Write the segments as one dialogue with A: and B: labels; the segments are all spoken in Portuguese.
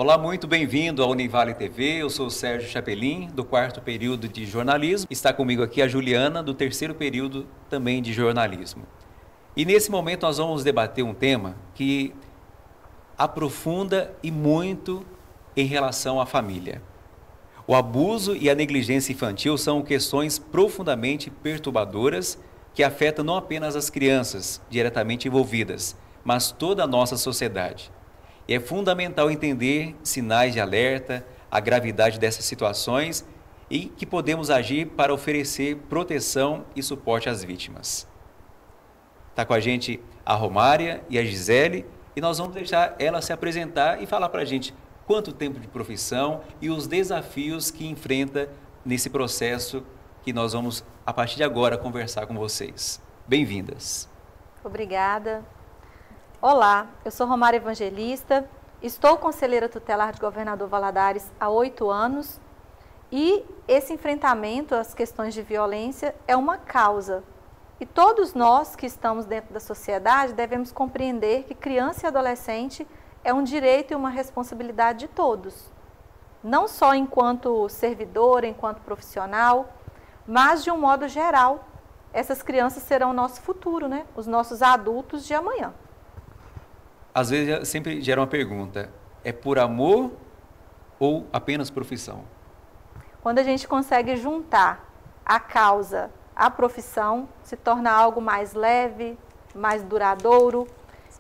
A: Olá, muito bem-vindo à Univale TV. Eu sou o Sérgio Chapelin, do 4º período de jornalismo. Está comigo aqui a Juliana, do 3º período também de jornalismo. E nesse momento nós vamos debater um tema que aprofunda e muito em relação à família. O abuso e a negligência infantil são questões profundamente perturbadoras que afetam não apenas as crianças diretamente envolvidas, mas toda a nossa sociedade. E é fundamental entender sinais de alerta, a gravidade dessas situações e que podemos agir para oferecer proteção e suporte às vítimas. Está com a gente a Romária e a Gisele e nós vamos deixar ela se apresentar e falar para a gente quanto tempo de profissão e os desafios que enfrenta nesse processo que nós vamos, a partir de agora, conversar com vocês. Bem-vindas.
B: Obrigada. Olá, eu sou Romária Evangelista, estou conselheira tutelar de Governador Valadares há 8 anos e esse enfrentamento às questões de violência é uma causa. E todos nós que estamos dentro da sociedade devemos compreender que criança e adolescente é um direito e uma responsabilidade de todos. Não só enquanto servidor, enquanto profissional, mas de um modo geral, essas crianças serão o nosso futuro, né? Os nossos adultos de amanhã.
A: Às vezes sempre gera uma pergunta, é por amor ou apenas profissão?
B: Quando a gente consegue juntar a causa à profissão, se torna algo mais leve, mais duradouro,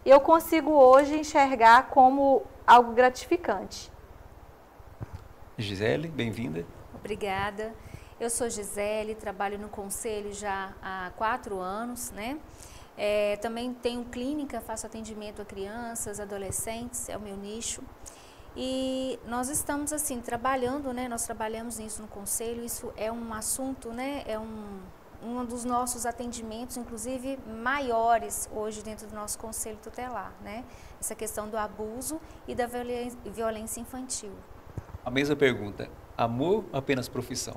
B: e eu consigo hoje enxergar como algo gratificante.
A: Gisele, bem-vinda.
C: Obrigada. Eu sou Gisele, trabalho no conselho já há 4 anos, né? Também tenho clínica, faço atendimento a crianças, adolescentes, é o meu nicho. E nós estamos assim, trabalhando, né? Nós trabalhamos nisso no conselho, isso é um assunto, né? É um dos nossos atendimentos, inclusive maiores hoje dentro do nosso conselho tutelar, né? Essa questão do abuso e da violência infantil.
A: A mesma pergunta, amor ou apenas profissão?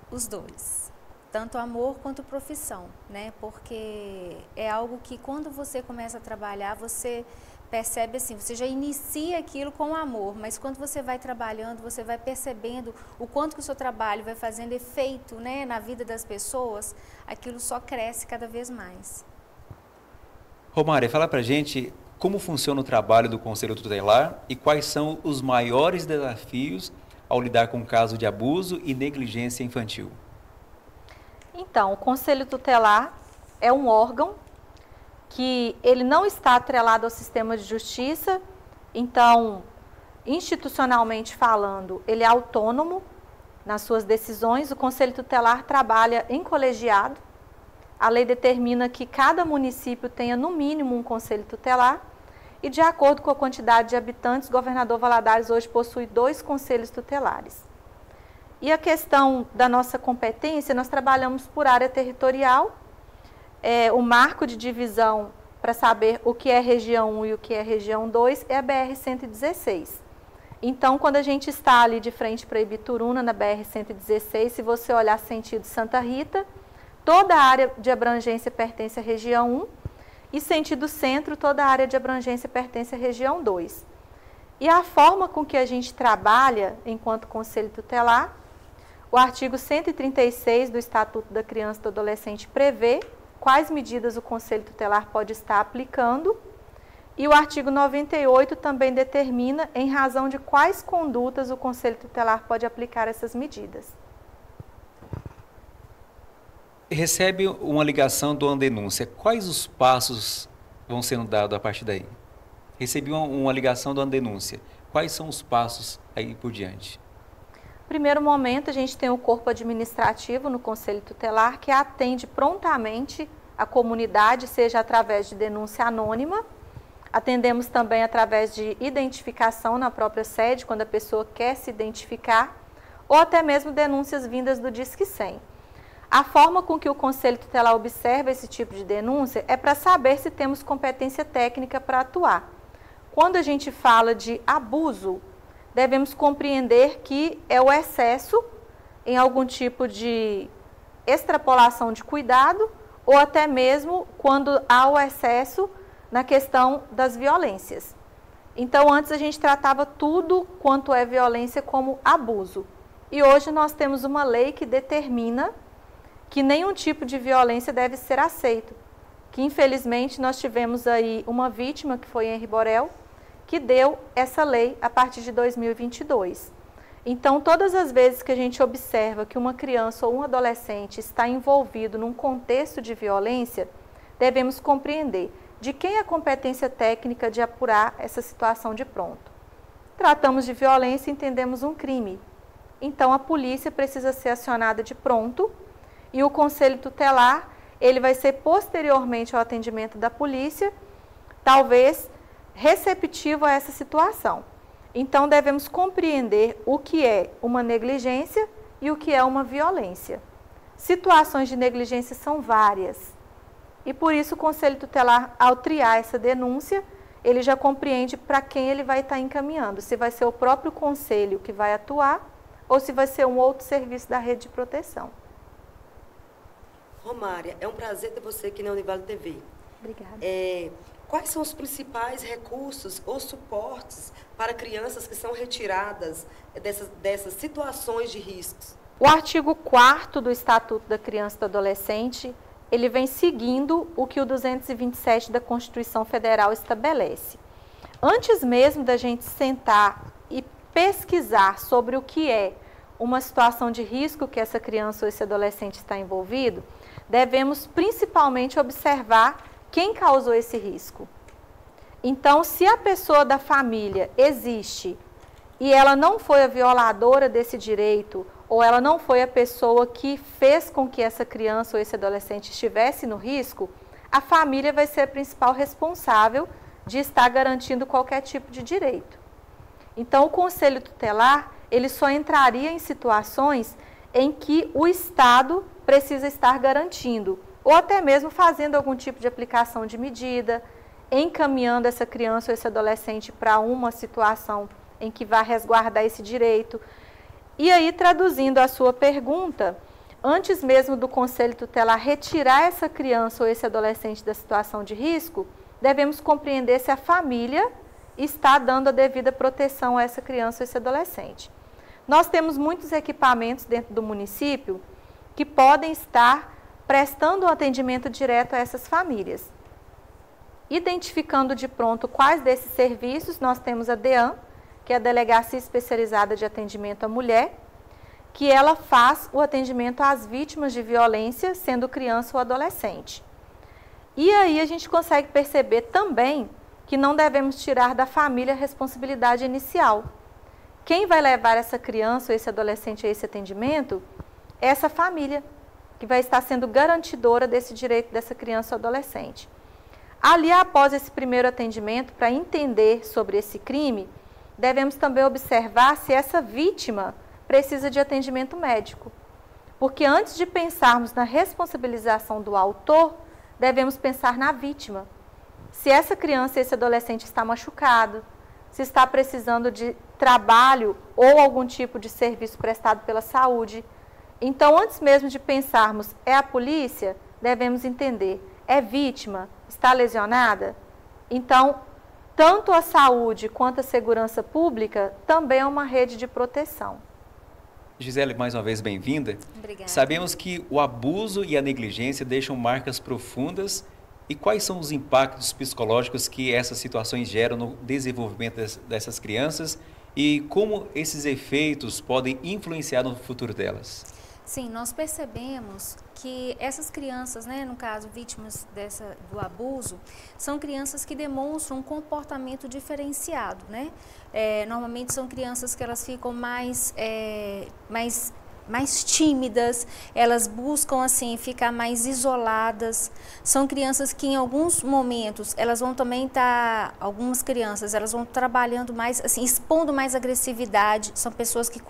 C: Os dois. Tanto amor quanto profissão, né? Porque é algo que quando você começa a trabalhar, você percebe assim, você já inicia aquilo com amor, mas quando você vai trabalhando, você vai percebendo o quanto que o seu trabalho vai fazendo efeito, né, na vida das pessoas, aquilo só cresce cada vez mais.
A: Romária, fala pra gente como funciona o trabalho do Conselho Tutelar e quais são os maiores desafios ao lidar com o caso de abuso e negligência infantil.
B: Então, o Conselho Tutelar é um órgão que ele não está atrelado ao sistema de justiça, então, institucionalmente falando, ele é autônomo nas suas decisões. O Conselho Tutelar trabalha em colegiado. A lei determina que cada município tenha no mínimo um Conselho Tutelar e, de acordo com a quantidade de habitantes, o Governador Valadares hoje possui 2 conselhos tutelares. E a questão da nossa competência, nós trabalhamos por área territorial, o marco de divisão para saber o que é região 1 e o que é região 2 é a BR-116. Então, quando a gente está ali de frente para Ibituruna, na BR-116, se você olhar sentido Santa Rita, toda a área de abrangência pertence à região 1 e sentido centro, toda a área de abrangência pertence à região 2. E a forma com que a gente trabalha enquanto Conselho Tutelar, o artigo 136 do Estatuto da Criança e do Adolescente prevê quais medidas o Conselho Tutelar pode estar aplicando e o artigo 98 também determina em razão de quais condutas o Conselho Tutelar pode aplicar essas medidas.
A: Recebe uma ligação de uma denúncia, quais os passos vão sendo dados a partir daí? Recebi uma ligação de uma denúncia, quais são os passos aí por diante?
B: Primeiro momento, a gente tem o corpo administrativo no Conselho Tutelar que atende prontamente a comunidade, seja através de denúncia anônima, atendemos também através de identificação na própria sede, quando a pessoa quer se identificar, ou até mesmo denúncias vindas do Disque 100. A forma com que o Conselho Tutelar observa esse tipo de denúncia é para saber se temos competência técnica para atuar. Quando a gente fala de abuso, devemos compreender que é o excesso em algum tipo de extrapolação de cuidado ou até mesmo quando há o excesso na questão das violências. Então, antes a gente tratava tudo quanto é violência como abuso. E hoje nós temos uma lei que determina que nenhum tipo de violência deve ser aceito. Que infelizmente nós tivemos aí uma vítima, que foi Henri Borel, que deu essa lei a partir de 2022. Então, todas as vezes que a gente observa que uma criança ou um adolescente está envolvido num contexto de violência, devemos compreender de quem é a competência técnica de apurar essa situação de pronto. Tratamos de violência e entendemos um crime. Então, a polícia precisa ser acionada de pronto e o conselho tutelar, ele vai ser posteriormente ao atendimento da polícia, talvez receptivo a essa situação. Então, devemos compreender o que é uma negligência e o que é uma violência. Situações de negligência são várias. E por isso o Conselho Tutelar, ao triar essa denúncia, ele já compreende para quem ele vai estar encaminhando. Se vai ser o próprio Conselho que vai atuar ou se vai ser um outro serviço da rede de proteção.
D: Romária, é um prazer ter você aqui na Univale TV.
B: Obrigada.
D: Quais são os principais recursos ou suportes para crianças que são retiradas dessas situações de riscos?
B: O artigo 4º do Estatuto da Criança e do Adolescente, ele vem seguindo o que o 227 da Constituição Federal estabelece. Antes mesmo da gente sentar e pesquisar sobre o que é uma situação de risco que essa criança ou esse adolescente está envolvido, devemos principalmente observar quem causou esse risco. Então, se a pessoa da família existe e ela não foi a violadora desse direito, ou ela não foi a pessoa que fez com que essa criança ou esse adolescente estivesse no risco, a família vai ser a principal responsável de estar garantindo qualquer tipo de direito. Então, o Conselho Tutelar, ele só entraria em situações em que o Estado precisa estar garantindo, ou até mesmo fazendo algum tipo de aplicação de medida, encaminhando essa criança ou esse adolescente para uma situação em que vai resguardar esse direito. E aí, traduzindo a sua pergunta, antes mesmo do Conselho Tutelar retirar essa criança ou esse adolescente da situação de risco, devemos compreender se a família está dando a devida proteção a essa criança ou esse adolescente. Nós temos muitos equipamentos dentro do município que podem estar prestando um atendimento direto a essas famílias. Identificando de pronto quais desses serviços, nós temos a DEAN, que é a Delegacia Especializada de Atendimento à Mulher, que ela faz o atendimento às vítimas de violência, sendo criança ou adolescente. E aí a gente consegue perceber também que não devemos tirar da família a responsabilidade inicial. Quem vai levar essa criança ou esse adolescente a esse atendimento é essa família, que vai estar sendo garantidora desse direito dessa criança ou adolescente. Ali, após esse primeiro atendimento, para entender sobre esse crime, devemos também observar se essa vítima precisa de atendimento médico. Porque antes de pensarmos na responsabilização do autor, devemos pensar na vítima. Se essa criança, esse adolescente está machucado, se está precisando de trabalho ou algum tipo de serviço prestado pela saúde. Então, antes mesmo de pensarmos, é a polícia, devemos entender, é vítima, está lesionada? Então, tanto a saúde quanto a segurança pública também é uma rede de proteção.
A: Gisele, mais uma vez bem-vinda.
C: Obrigada.
A: Sabemos que o abuso e a negligência deixam marcas profundas. E quais são os impactos psicológicos que essas situações geram no desenvolvimento dessas crianças e como esses efeitos podem influenciar no futuro delas?
C: Sim, nós percebemos que essas crianças, né, no caso, vítimas do abuso, são crianças que demonstram um comportamento diferenciado, né? Normalmente são crianças que elas ficam mais tímidas, elas buscam assim ficar mais isoladas. São crianças que em alguns momentos elas vão também algumas crianças elas vão trabalhando mais, assim, expondo mais agressividade. São pessoas que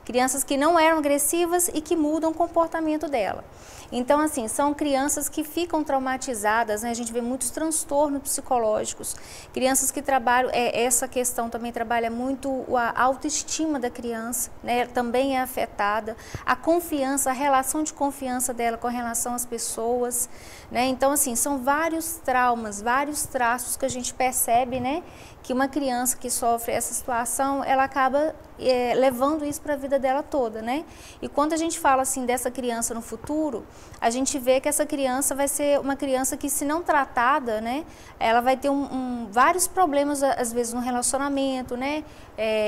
C: crianças que não eram agressivas e que mudam o comportamento dela. Então, assim, são crianças que ficam traumatizadas, né? A gente vê muitos transtornos psicológicos. Crianças que trabalham, essa questão também trabalha muito a autoestima da criança, né? Também é afetada. tratada, a confiança, a relação de confiança dela com relação às pessoas, né? Então, assim, são vários traumas, vários traços que a gente percebe, né? Que uma criança que sofre essa situação, ela acaba levando isso para a vida dela toda, né? E quando a gente fala assim dessa criança no futuro, a gente vê que essa criança vai ser uma criança que, se não tratada, né, ela vai ter vários problemas, às vezes, no relacionamento, né,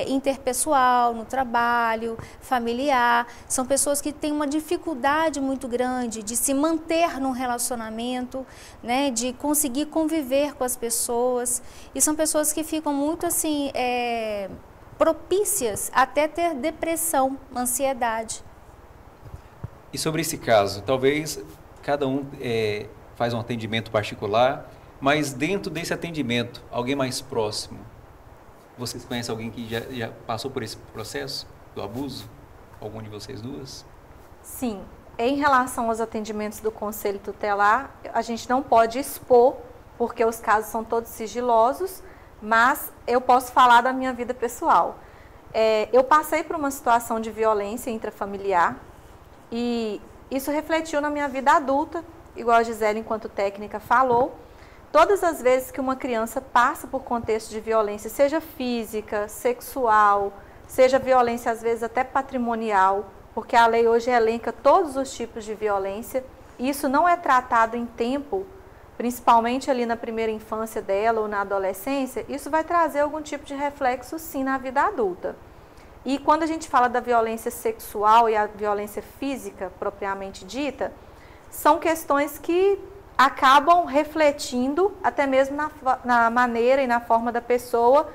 C: interpessoal, no trabalho, familiar. São pessoas que têm uma dificuldade muito grande de se manter num relacionamento, né, de conseguir conviver com as pessoas. E são pessoas que ficam muito assim propícias até ter depressão, ansiedade.
A: E sobre esse caso, talvez cada um faz um atendimento particular, mas dentro desse atendimento, alguém mais próximo, vocês conhecem alguém que já passou por esse processo do abuso? Algum de vocês duas?
B: Sim. Em relação aos atendimentos do Conselho Tutelar, a gente não pode expor, porque os casos são todos sigilosos, mas eu posso falar da minha vida pessoal. Eu passei por uma situação de violência intrafamiliar e isso refletiu na minha vida adulta, igual a Gisele, enquanto técnica, falou. Todas as vezes que uma criança passa por contexto de violência, seja física, sexual, seja violência às vezes até patrimonial, porque a lei hoje elenca todos os tipos de violência, e isso não é tratado em tempo, principalmente ali na primeira infância dela ou na adolescência, isso vai trazer algum tipo de reflexo sim na vida adulta. E quando a gente fala da violência sexual e a violência física propriamente dita, são questões que acabam refletindo até mesmo na maneira e na forma da pessoa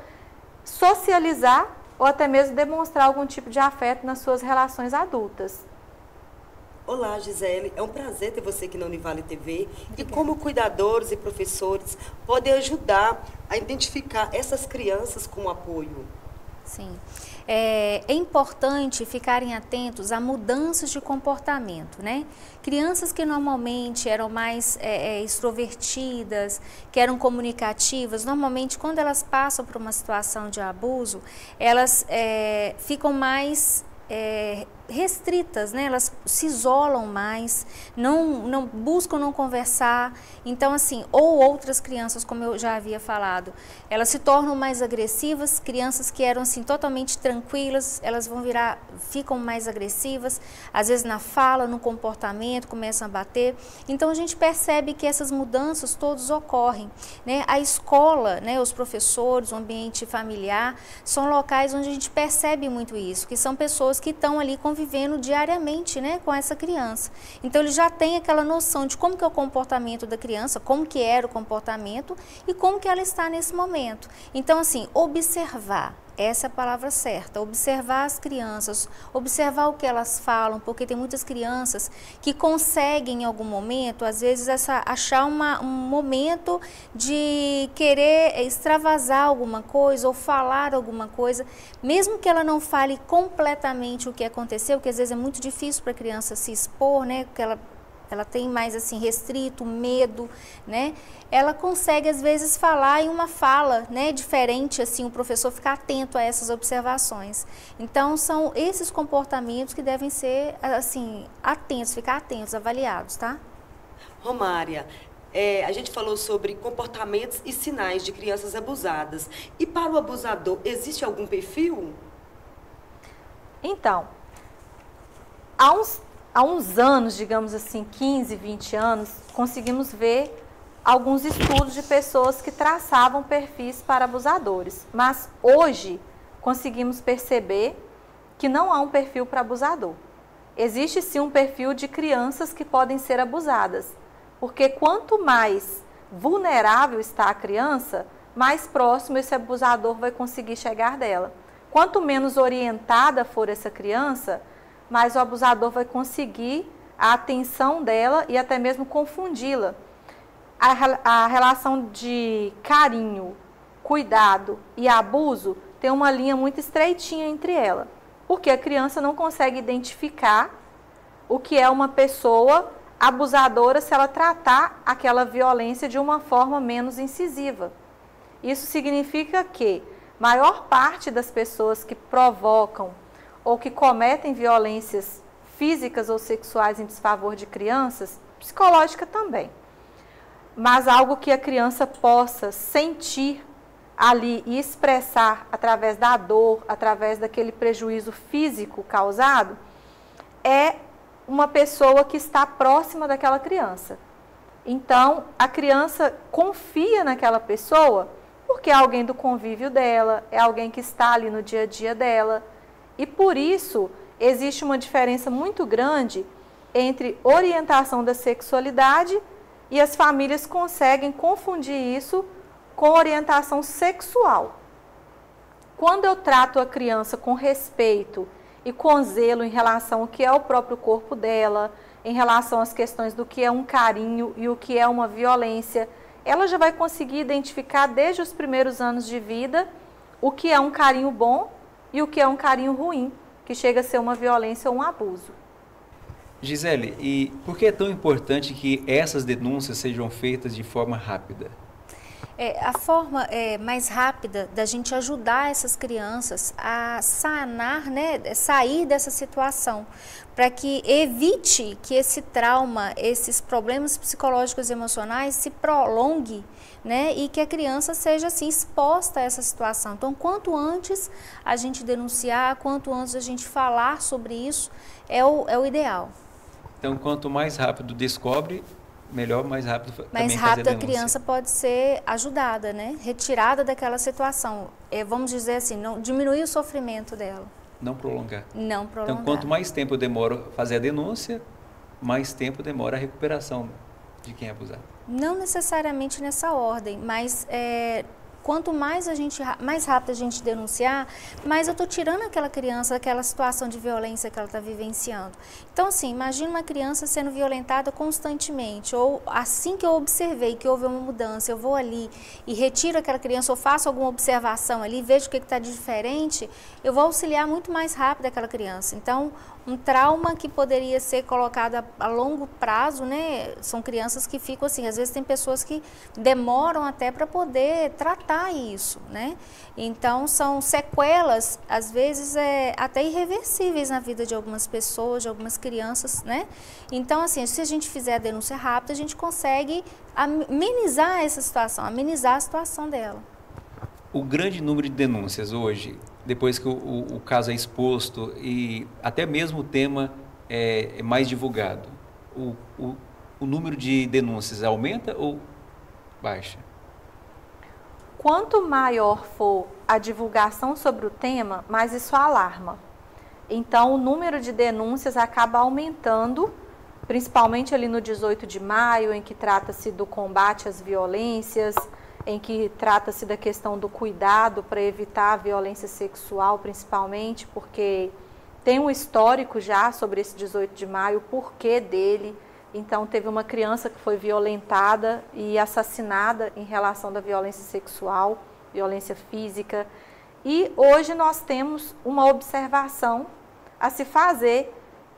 B: socializar ou até mesmo demonstrar algum tipo de afeto nas suas relações adultas.
D: Olá, Gisele. É um prazer ter você aqui na Univale TV. E como cuidadores e professores podem ajudar a identificar essas crianças com apoio?
C: Sim. É importante ficarem atentos a mudanças de comportamento, né? Crianças que normalmente eram mais extrovertidas, que eram comunicativas, normalmente quando elas passam por uma situação de abuso, elas ficam mais restritas, né? Elas se isolam mais, não buscam não conversar. Então, assim, ou outras crianças, como eu já havia falado, elas se tornam mais agressivas. Crianças que eram assim totalmente tranquilas, elas ficam mais agressivas, às vezes na fala, no comportamento, começam a bater. Então a gente percebe que essas mudanças todas ocorrem, né? A escola, né, os professores, o ambiente familiar, são locais onde a gente percebe muito isso, que são pessoas que estão ali convivendo diariamente, né, com essa criança. Então ele já tem aquela noção de como que é o comportamento da criança, como que era o comportamento e como que ela está nesse momento. Então, assim, observar, essa é a palavra certa, observar as crianças, observar o que elas falam, porque tem muitas crianças que conseguem em algum momento, às vezes, achar um momento de querer extravasar alguma coisa ou falar alguma coisa, mesmo que ela não fale completamente o que aconteceu, que às vezes é muito difícil para a criança se expor, né, porque ela tem mais assim restrito, medo, né? Ela consegue às vezes falar em uma fala, né, diferente, assim, o professor ficar atento a essas observações. Então são esses comportamentos que devem ser assim atentos, ficar atentos, avaliados, tá?
D: Romária, a gente falou sobre comportamentos e sinais de crianças abusadas. E para o abusador, existe algum perfil?
B: Então, há uns anos, digamos assim, 15, 20 anos, conseguimos ver alguns estudos de pessoas que traçavam perfis para abusadores. Mas hoje conseguimos perceber que não há um perfil para abusador. Existe sim um perfil de crianças que podem ser abusadas, porque quanto mais vulnerável está a criança, mais próximo esse abusador vai conseguir chegar dela. Quanto menos orientada for essa criança, mais o abusador vai conseguir a atenção dela e até mesmo confundi-la. A relação de carinho, cuidado e abuso tem uma linha muito estreitinha entre ela, porque a criança não consegue identificar o que é uma pessoa abusadora se ela tratar aquela violência de uma forma menos incisiva. Isso significa que maior parte das pessoas que provocam ou que cometem violências físicas ou sexuais em desfavor de crianças, psicológica também. Mas algo que a criança possa sentir ali e expressar através da dor, através daquele prejuízo físico causado, é uma pessoa que está próxima daquela criança. Então, a criança confia naquela pessoa porque é alguém do convívio dela, é alguém que está ali no dia a dia dela. E por isso, existe uma diferença muito grande entre orientação da sexualidade e as famílias conseguem confundir isso com orientação sexual. Quando eu trato a criança com respeito e com zelo em relação ao que é o próprio corpo dela, em relação às questões do que é um carinho e o que é uma violência, ela já vai conseguir identificar desde os primeiros anos de vida o que é um carinho bom e o que é um carinho ruim, que chega a ser uma violência ou um abuso.
A: Gisele, e por que é tão importante que essas denúncias sejam feitas de forma rápida?
C: A forma mais rápida da gente ajudar essas crianças a sanar, né, sair dessa situação, para que evite que esse trauma, esses problemas psicológicos e emocionais se prolongue, né, e que a criança seja assim exposta a essa situação. Então, quanto antes a gente denunciar, quanto antes a gente falar sobre isso, é o ideal.
A: Então, quanto mais rápido descobre, melhor, mais rápido também
C: mais rápido a criança pode ser ajudada, né? Retirada daquela situação. Vamos dizer assim, não diminuir o sofrimento dela.
A: Não prolongar.
C: Não prolongar.
A: Então, quanto mais tempo eu demoro a fazer a denúncia, mais tempo demora a recuperação de quem é abusado.
C: Não necessariamente nessa ordem, mas quanto mais rápido a gente denunciar, mais eu estou tirando aquela criança daquela situação de violência que ela está vivenciando. Então, assim, imagina uma criança sendo violentada constantemente, ou assim que eu observei que houve uma mudança, eu vou ali e retiro aquela criança, ou faço alguma observação ali, vejo o que está de diferente, eu vou auxiliar muito mais rápido aquela criança. Então, um trauma que poderia ser colocado a longo prazo, né? São crianças que ficam assim, às vezes tem pessoas que demoram até para poder tratar isso, né? Então, são sequelas, às vezes, até irreversíveis na vida de algumas pessoas, de algumas crianças, né? Então, assim, se a gente fizer a denúncia rápida, a gente consegue amenizar essa situação, amenizar a situação dela.
A: O grande número de denúncias hoje, depois que o caso é exposto e até mesmo o tema é mais divulgado, o número de denúncias aumenta ou baixa?
B: Quanto maior for a divulgação sobre o tema, mais isso alarma. Então, o número de denúncias acaba aumentando, principalmente ali no 18 de maio, em que trata-se do combate às violências, em que trata-se da questão do cuidado para evitar a violência sexual, principalmente, porque tem um histórico já sobre esse 18 de maio, o porquê dele. Então, teve uma criança que foi violentada e assassinada em relação da violência sexual, violência física. E hoje nós temos uma observação a se fazer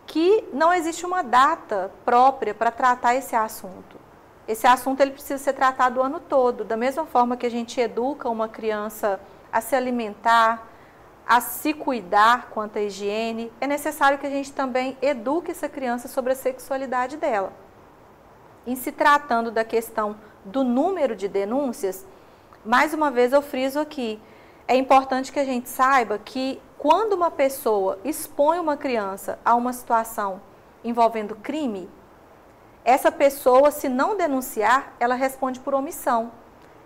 B: que não existe uma data própria para tratar esse assunto. Esse assunto ele precisa ser tratado o ano todo, da mesma forma que a gente educa uma criança a se alimentar, a se cuidar quanto à higiene, é necessário que a gente também eduque essa criança sobre a sexualidade dela. Em se tratando da questão do número de denúncias, mais uma vez eu friso aqui, é importante que a gente saiba que quando uma pessoa expõe uma criança a uma situação envolvendo crime, essa pessoa, se não denunciar, ela responde por omissão.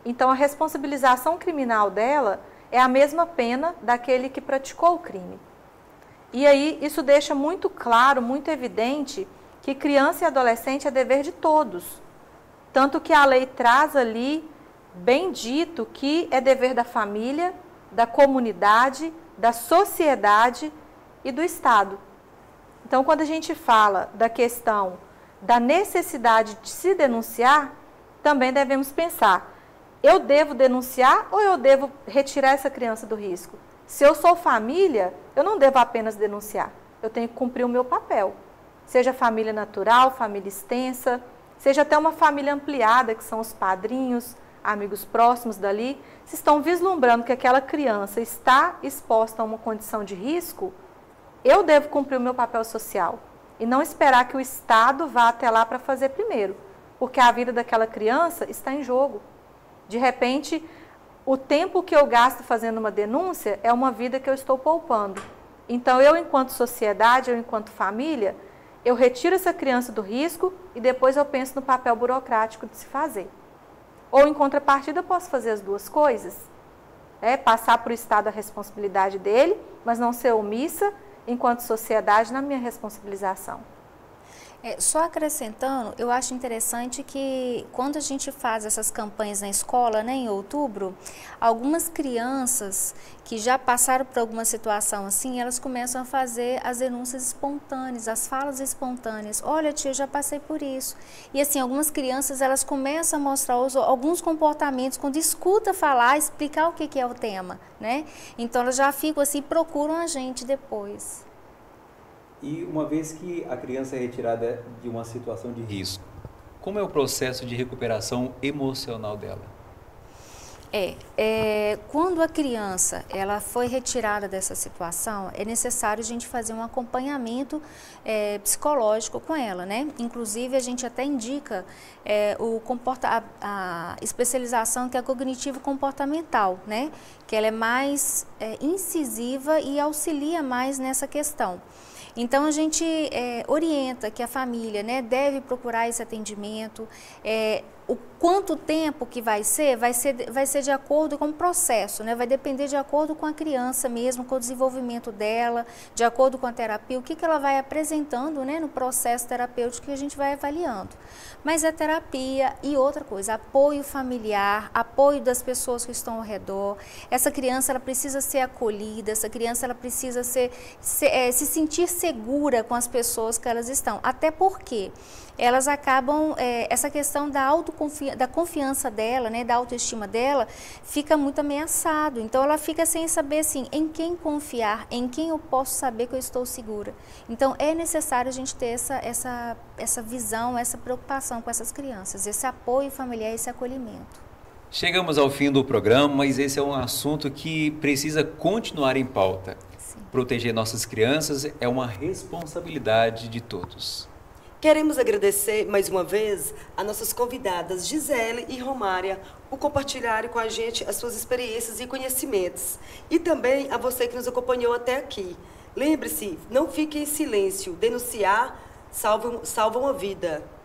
B: Então, a responsabilização criminal dela é a mesma pena daquele que praticou o crime. E aí, isso deixa muito claro, muito evidente, que criança e adolescente é dever de todos. Tanto que a lei traz ali, bem dito, que é dever da família, da comunidade, da sociedade e do Estado. Então, quando a gente fala da questão da necessidade de se denunciar, também devemos pensar, eu devo denunciar ou eu devo retirar essa criança do risco? Se eu sou família, eu não devo apenas denunciar, eu tenho que cumprir o meu papel. Seja família natural, família extensa, seja até uma família ampliada, que são os padrinhos, amigos próximos dali, se estão vislumbrando que aquela criança está exposta a uma condição de risco, Eu devo cumprir o meu papel social e não esperar que o Estado vá até lá para fazer primeiro, porque a vida daquela criança está em jogo. De repente, o tempo que eu gasto fazendo uma denúncia é uma vida que eu estou poupando. Então, eu, enquanto sociedade, eu, enquanto família, eu retiro essa criança do risco e depois eu penso no papel burocrático de se fazer. Ou, em contrapartida, eu posso fazer as duas coisas. Passar para o Estado a responsabilidade dele, mas não ser omissa, enquanto sociedade, na minha responsabilização.
C: Só acrescentando, eu acho interessante que quando a gente faz essas campanhas na escola, né, em outubro, algumas crianças que já passaram por alguma situação assim, elas começam a fazer as denúncias espontâneas, as falas espontâneas. Olha, tia, eu já passei por isso. E assim, algumas crianças, elas começam a mostrar alguns comportamentos, quando escuta falar, explicar o que é o tema, né? Então, elas já ficam assim, procuram a gente depois.
A: E uma vez que a criança é retirada de uma situação de risco, como é o processo de recuperação emocional dela?
C: Quando a criança ela foi retirada dessa situação, é necessário a gente fazer um acompanhamento psicológico com ela, né? Inclusive, a gente até indica a especialização que é cognitivo-comportamental, né? Que ela é mais incisiva e auxilia mais nessa questão. Então, a gente orienta que a família, né, deve procurar esse atendimento. O quanto tempo que vai ser de acordo com o processo, né? Vai depender de acordo com a criança mesmo, com o desenvolvimento dela, de acordo com a terapia, o que ela vai apresentando, né, no processo terapêutico que a gente vai avaliando. Mas é terapia e outra coisa, apoio familiar, apoio das pessoas que estão ao redor. Essa criança, ela precisa ser acolhida, essa criança, ela precisa se sentir segura com as pessoas que elas estão, até porque elas acabam, essa questão da confiança dela, né, da autoestima dela, fica muito ameaçado. Então, ela fica sem saber, assim, em quem confiar, em quem eu posso saber que eu estou segura. Então, é necessário a gente ter essa visão, essa preocupação com essas crianças, esse apoio familiar, esse acolhimento.
A: Chegamos ao fim do programa, mas esse é um assunto que precisa continuar em pauta. Sim. Proteger nossas crianças é uma responsabilidade de todos.
D: Queremos agradecer mais uma vez a nossas convidadas Gisele e Romária por compartilharem com a gente as suas experiências e conhecimentos. E também a você que nos acompanhou até aqui. Lembre-se, não fique em silêncio. Denunciar salva uma vida.